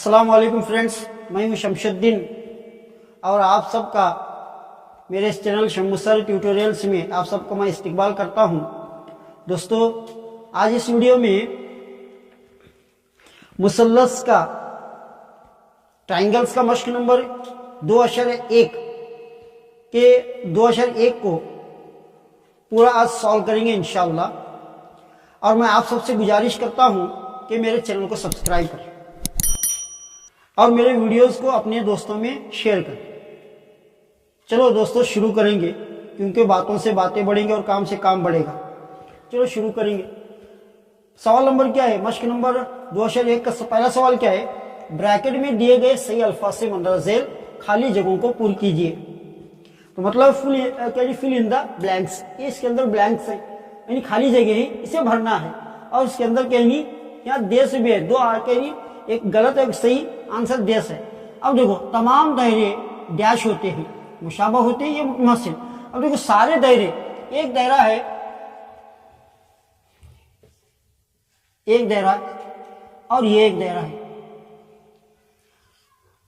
السلام علیکم فرینڈس، میں ہوں شمشدین اور آپ سب کا میرے اس چینل شمو سر ٹیوٹوریلز میں آپ سب کو میں استقبال کرتا ہوں۔ دوستو، آج اس ویڈیو میں مثلث کا ٹرائنگلز کا مشق نمبر 2.1 کے 2.1 کو پورا آج سالو کریں گے انشاءاللہ، اور میں آپ سب سے گزارش کرتا ہوں کہ میرے چینل کو سبسکرائب کریں اور میرے ویڈیوز کو اپنے دوستوں میں شیئر کریں۔ چلو دوستو شروع کریں گے، کیونکہ باتوں سے باتیں بڑھیں گے اور کام سے کام بڑھے گا۔ چلو شروع کریں گے۔ سوال نمبر کیا ہے؟ مشق نمبر 2.1 کا پہلا سوال کیا ہے؟ بریکٹ میں دیے گئے صحیح الفاظ سے مندرجہ ذیل خالی جگہوں کو پر کیجیے۔ تو مطلب فل ان دا بلینکس، یہ اس کے اندر بلینکس ہے، یعنی خالی جگہ ہے، اسے بھرنا ہے۔ اور اس کے اندر کہیں یہاں دیس بھی ہے، دو کہیں ایک غلط ایک صحیح آنسر دیس ہے۔ اب دیکھو تمام دائرے ڈیش ہوتے ہیں، مشابہ ہوتے ہیں، یہ متماثل۔ اب دیکھو سارے دائرے، ایک دائرہ ہے، ایک دائرہ اور یہ ایک دائرہ ہے۔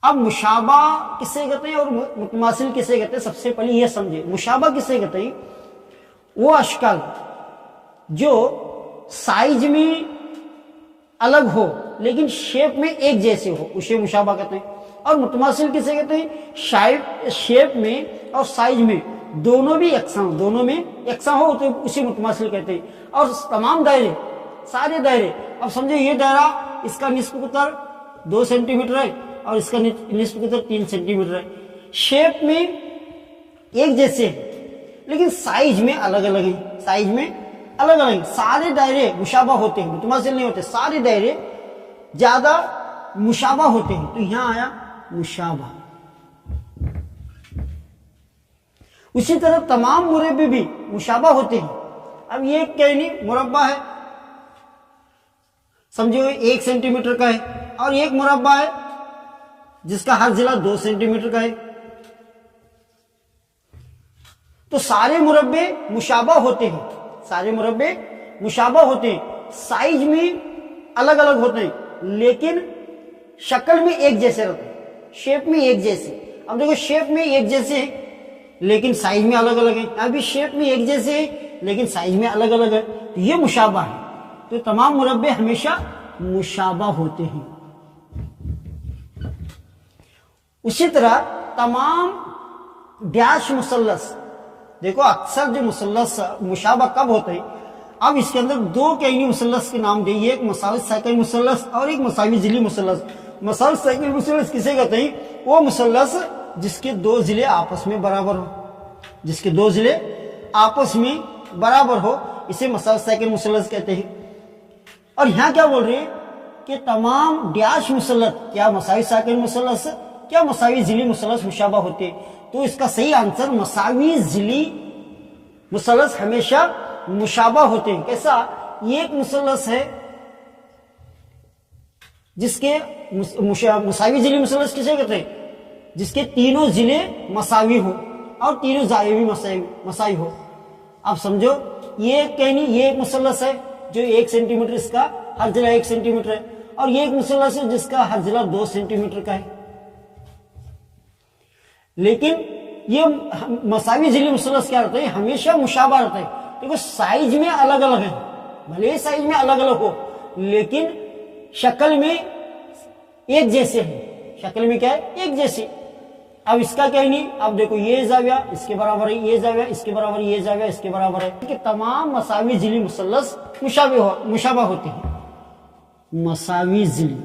اب مشابہ کسے کہتے ہیں اور متماثل کسے کہتے ہیں؟ سب سے پہلے یہ سمجھے، مشابہ کسے کہتے ہیں؟ وہ اشکال جو سائز میں الگ ہو لیکن شیپ میں ایک جیسے ہو، اسے مشابہ کہتے ہیں۔ اور متماثل کسے کہتے ہیں؟ شیپ میں اور سائز میں دونوں بھی یکساں ہو، دونوں میں یکساں ہو تو اسے متماثل کہتے ہیں۔ اور تمام دائرے، سارے دائرے، اب سمجھو یہ دائرہ، اس کا نصف قطر 2 سینٹی میٹر ہے اور اس کا نصف قطر 3 سینٹی میٹر ہے۔ شیپ میں ایک جیسے ہیں لیکن سائز میں الگ الگ ہیں، سائز میں الگ الگ ہیں۔ سارے دائرے مشابہ ہوتے ہیں، متماثل نہیں ہوتے۔ سارے دائرے زیادہ مشابہ ہوتے ہیں، تو یہاں آیا مشابہ۔ اسی طرح تمام مربع بھی مشابہ ہوتے ہیں۔ اب یہ کہیں مربع ہے، سمجھو 1 سینٹی میٹر کا ہے، اور ایک مربع ہے جس کا ہر ضلع 2 سینٹی میٹر کا ہے، تو سارے مربع مشابہ ہوتے ہیں، سارے مربع مشابہ ہوتے ہیں، سائز میں الگ الگ ہوتے ہیں لیکن شکل میں ایک جیسے رہتے ہیں، شیپ میں ایک جیسے۔ اب دیکھو شیپ میں ایک جیسے ہیں لیکن سائز میں الگ الگ ہیں، ابھی شیپ میں ایک جیسے ہیں لیکن سائز میں الگ الگ ہے، تو یہ مشابہ ہے۔ تو تمام مربع ہمیشہ مشابہ ہوتے ہیں۔ اسی طرح تمام ڈیش مثلث، دیکھو اکثر جو مثلث مشابہ کب ہوتے ہیں؟ اب اس کے اندر دو کینی مثلث کے نام دیئے، ایک مساوی سائیکل مثلث اور ایک مساوی ضلعی مثلث۔ مساوی سائیکل مثلث کسے کہتے ہیں؟ وہ مثلث جس کے 2 ضلع آپس میں برابر ہو، جس کے 2 ضلع آپس میں برابر ہو، اسے مساوی سائیکل مثلث کہتے ہیں۔ اور یہاں کیا بول رہے ہیں کہ تمام ڈیش مثلث، کیا مساوی سائیکل مثلث، کیا مساوی ضلعی مثلث مشابہ ہوتے ہیں؟ تو اس کا صحیح آنسر مساوی ضلعی مثلث ہمیشہ مشابہ ہوتے ہیں۔ کیسا؟ یہ ایک مثلث ہے جس کے مساوی ضلعی مثلث کسے کہتے ہیں؟ جس کے تینوں ضلع مساوی ہو اور تینوں زاویے بھی مساوی ہو۔ اب سمجھو یہ ایک مثلث ہے جو 1 سینٹی میٹر، اس کا ہر ضلع 1 سینٹی میٹر ہے، اور یہ ایک مثلث ہے جس کا ہر ضلع 2 سینٹی میٹر کا ہے۔ لیکن یہ مساوی ضلعی مثلث کیا رہتا ہے؟ ہمیشہ مشابہ رہتا ہے۔ دیکھو سائز میں الگ الگ ہے، بھلے سائز میں الگ الگ ہو لیکن شکل میں ایک جیسے ہیں، شکل میں کیا ہے؟ ایک جیسے۔ اب اس کا کیا نہیں؟ اب دیکھو یہ زاویہ اس کے برابر ہے، یہ زاویہ اس کے برابر ہے، یہ زاویہ اس کے برابر ہے، کہ تمام مساوی ضلعی مثلث مشابہ ہوتے ہیں۔ مساوی ضلعی،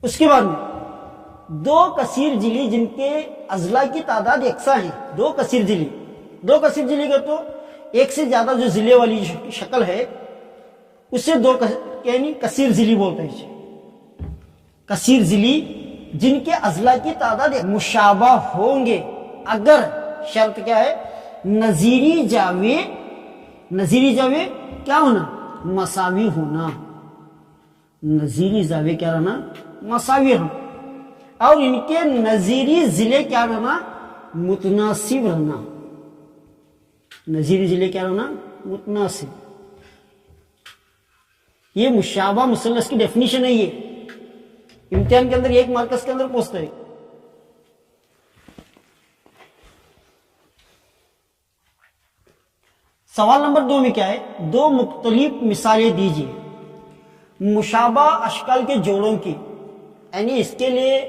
اس کے بعد میں 2 کثیر ضلعی جن کے اضلاع کی تعداد یکساں ہیں۔ 2 کثیر ضلعی کا تو ایک سے زیادہ جو ضلع والی شکل ہے اسے یعنی کثیر ضلعی بولتے ہیں۔ کثیر ضلعی جن کے اضلاع کی تعداد مشابہ ہوں گے، اگر شرط کیا ہے؟ نظیری زاویے کیا ہونا؟ مساوی ہونا۔ نظیری زاویے کیا رہنا؟ مساوی رہنا، اور ان کے نظیری ضلع کیا رہنا؟ متناسب رہنا۔ نظیری ضلع کیا رہنا؟ متناسب۔ یہ مشابہ مثلث کی ڈیفینیشن ہے، یہ امتحان کے اندر ایک مارکس کے اندر پوچھتا ہے۔ سوال نمبر 2 میں کیا ہے؟ دو مختلف مثالیں دیجیے مشابہ اشکال کے جوڑوں کی، یعنی اس کے لیے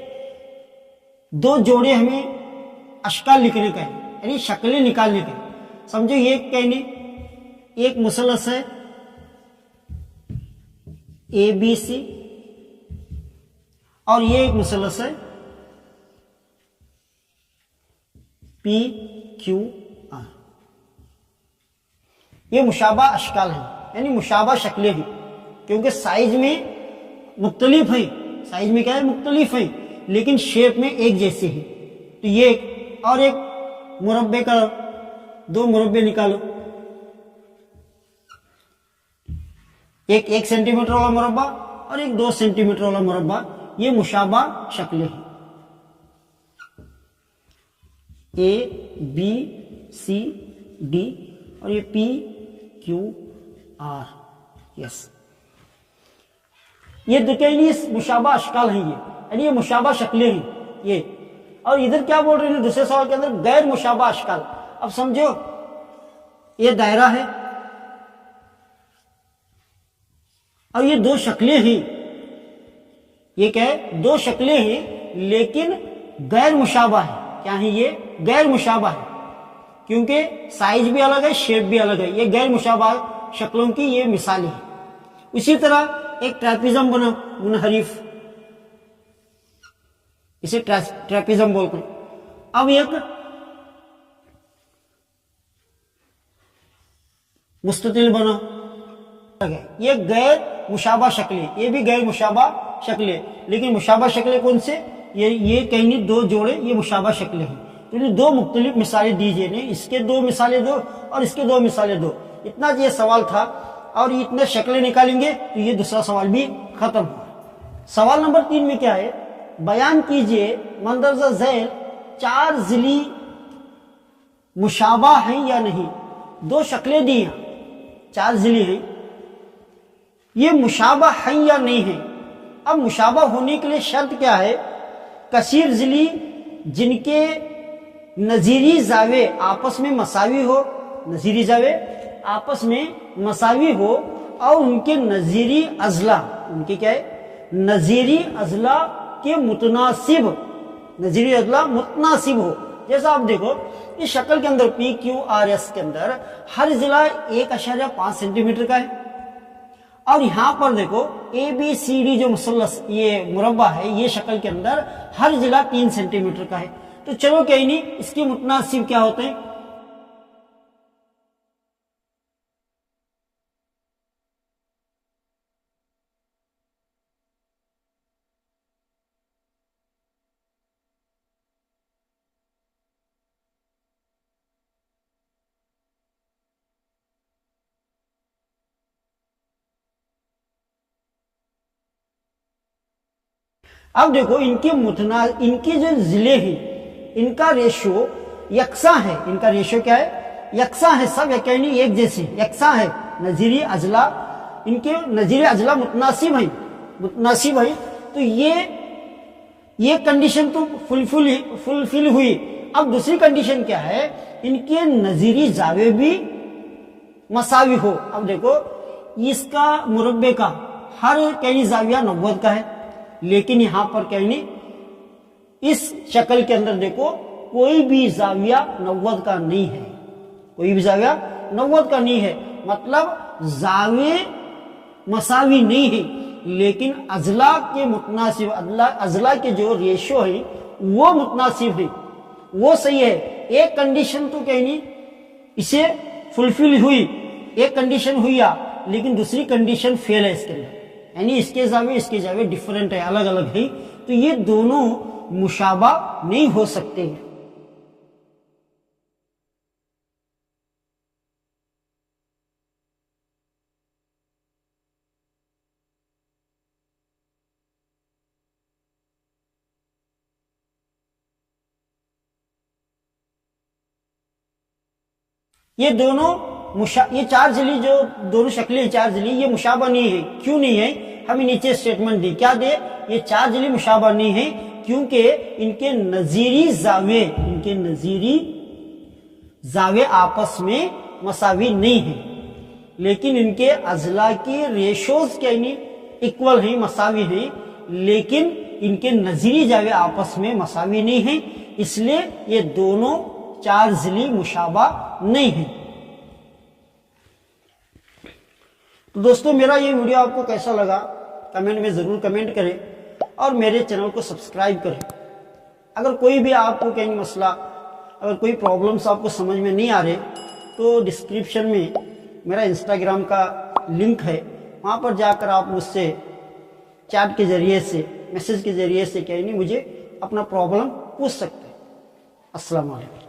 دو جوڑے ہمیں اشکال لکھنے کا ہے، یعنی شکلیں نکالنے کا ہے۔ سمجھو یہ کہنے ایک مثلث ہے اے بی سی اور یہ ایک مثلث ہے پی کیو آر۔ یہ مشابہ اشکال ہیں، یعنی مشابہ شکلیں ہیں، کیونکہ سائز میں مختلف ہیں، سائز میں کیا ہے؟ مختلف ہیں، لیکن شیپ میں ایک جیسے ہیں۔ تو یہ ایک اور ایک مربع کا دو مربع نکالو، ایک 1 سینٹی میٹر والا مربع اور ایک 2 سینٹی میٹر والا مربع، یہ مشابہ شکلیں ہیں۔ اے بی سی ڈی اور یہ پی کیو آر، یس، یہ دیکھیں مشابہ اشکال ہیں، یہ یعنی یہ مشابہ شکلیں ہیں یہ۔ اور ادھر کیا بول رہے ہیں دوسرے سوال کے اندر؟ غیر مشابہ اشکال۔ اب سمجھو یہ دائرہ ہے اور یہ دو شکلیں ہیں، یہ کیا ہے؟ دو شکلیں ہیں لیکن غیر مشابہ ہے۔ کیا ہے یہ؟ غیر مشابہ ہے، کیونکہ سائز بھی الگ ہے، شیپ بھی الگ ہے۔ یہ غیر مشابہ شکلوں کی یہ مثالیں ہیں۔ اسی طرح ایک ٹریپیزم بنا منحرف، اسے ٹریپیزم بولتے ہیں۔ اب ایک مستطیل بنا، یہ غیر مشابہ شکلیں، یہ بھی غیر مشابہ شکلیں، لیکن مشابہ شکلیں کون سے؟ یہ کہیں دو جوڑے، یہ مشابہ شکلیں ہیں۔ تو دو مختلف مثالیں دیجیے، اس کے دو مثالیں دو اور اس کے دو مثالیں دو۔ اتنا یہ سوال تھا، اور اتنے شکلیں نکالیں گے تو یہ دوسرا سوال بھی ختم ہوا۔ سوال نمبر 3 میں کیا ہے؟ بیان کیجئے مندرجہ ذیل 4 ضلعی مشابہ ہیں یا نہیں۔ دو شکلیں دی ہیں، 4 ضلعی ہیں، یہ مشابہ ہیں یا نہیں ہیں۔ اب مشابہ ہونے کے لیے شرط کیا ہے؟ کثیر ضلعی جن کے نظیری زاویے آپس میں مساوی ہو، نظیری زاویے آپس میں مساوی ہو، اور ان کے نظیری اضلاع، ان کے کیا ہے؟ نظیری اضلاع کے متناسب، نظیری اضلاع متناسب ہو۔ جیسا آپ دیکھو اس شکل کے اندر پی کیو آر ایس کے اندر ہر ضلع 1.5 سینٹی میٹر کا ہے، اور یہاں پر دیکھو اے بی سی ڈی جو مثلث یہ مربع ہے، یہ شکل کے اندر ہر ضلع 3 سینٹی میٹر کا ہے۔ تو چلو کہیں نہیں، اس کے متناسب کیا ہوتے ہیں؟ اب دیکھو ان کی جو ضلع ہیں ان کا ریشو یکساں ہے، ان کا ریشو کیا ہے؟ یکساں ہے، سب ایک جیسے یکساں ہے۔ نظیری اضلاع، ان کے نظیری اضلاع متناسب ہیں، تو یہ کنڈیشن تو فلفل ہوئی۔ اب دوسری کنڈیشن کیا ہے؟ ان کے نظیری زاویے بھی مساوی ہو۔ اب دیکھو اس کا مربع کا ہر کہیں زاویہ 90 کا ہے، لیکن یہاں پر کہیں اس شکل کے اندر دیکھو کوئی بھی زاویہ 90 کا نہیں ہے، کوئی بھی زاویہ 90 کا نہیں ہے، مطلب زاویے مساوی نہیں ہے، لیکن اضلاع کے متناسب، اضلاع کے جو ریشو ہے وہ متناسب ہے، وہ صحیح ہے۔ ایک کنڈیشن تو کہیں اسے فلفل ہوئی، ایک کنڈیشن ہوئی، لیکن دوسری کنڈیشن فیل ہے اس کے اندر، یعنی اس کے زاویے ڈیفرنٹ ہے، الگ الگ ہے، تو یہ دونوں مشابہ نہیں ہو سکتے۔ یہ دونوں یہ چار ضلع جو دونوں شکلیں چار ضلع یہ مشابہ نہیں ہے. کیوں نہیں ہے؟ ہمیں نیچے سٹیٹمنٹ دی. کیا دے؟ یہ چار ضلع مشابہ نہیں ہے کیونکہ ان کے نظیری زاویے آپس میں مساوی نہیں ہیں، لیکن ان کے اضلاع کی ریشوز کے ایکول ہیں، مساوی ہیں، لیکن ان کے نظیری زاویے آپس میں مساوی نہیں ہیں، اس لیے یہ دونوں چار ضلع مشابہ نہیں ہیں. تو دوستو میرا یہ ویڈیو آپ کو کیسا لگا کمنٹ میں ضرور کمنٹ کریں اور میرے چینل کو سبسکرائب کریں. اگر کوئی بھی آپ کو کہیں مسئلہ، اگر کوئی پرابلمس آپ کو سمجھ میں نہیں آ رہے تو ڈسکرپشن میں میرا انسٹاگرام کا لنک ہے، وہاں پر جا کر آپ مجھ سے چیٹ کے ذریعے سے، میسج کے ذریعے سے کہیں مجھے اپنا پرابلم پوچھ سکتے ہیں. السلام علیکم.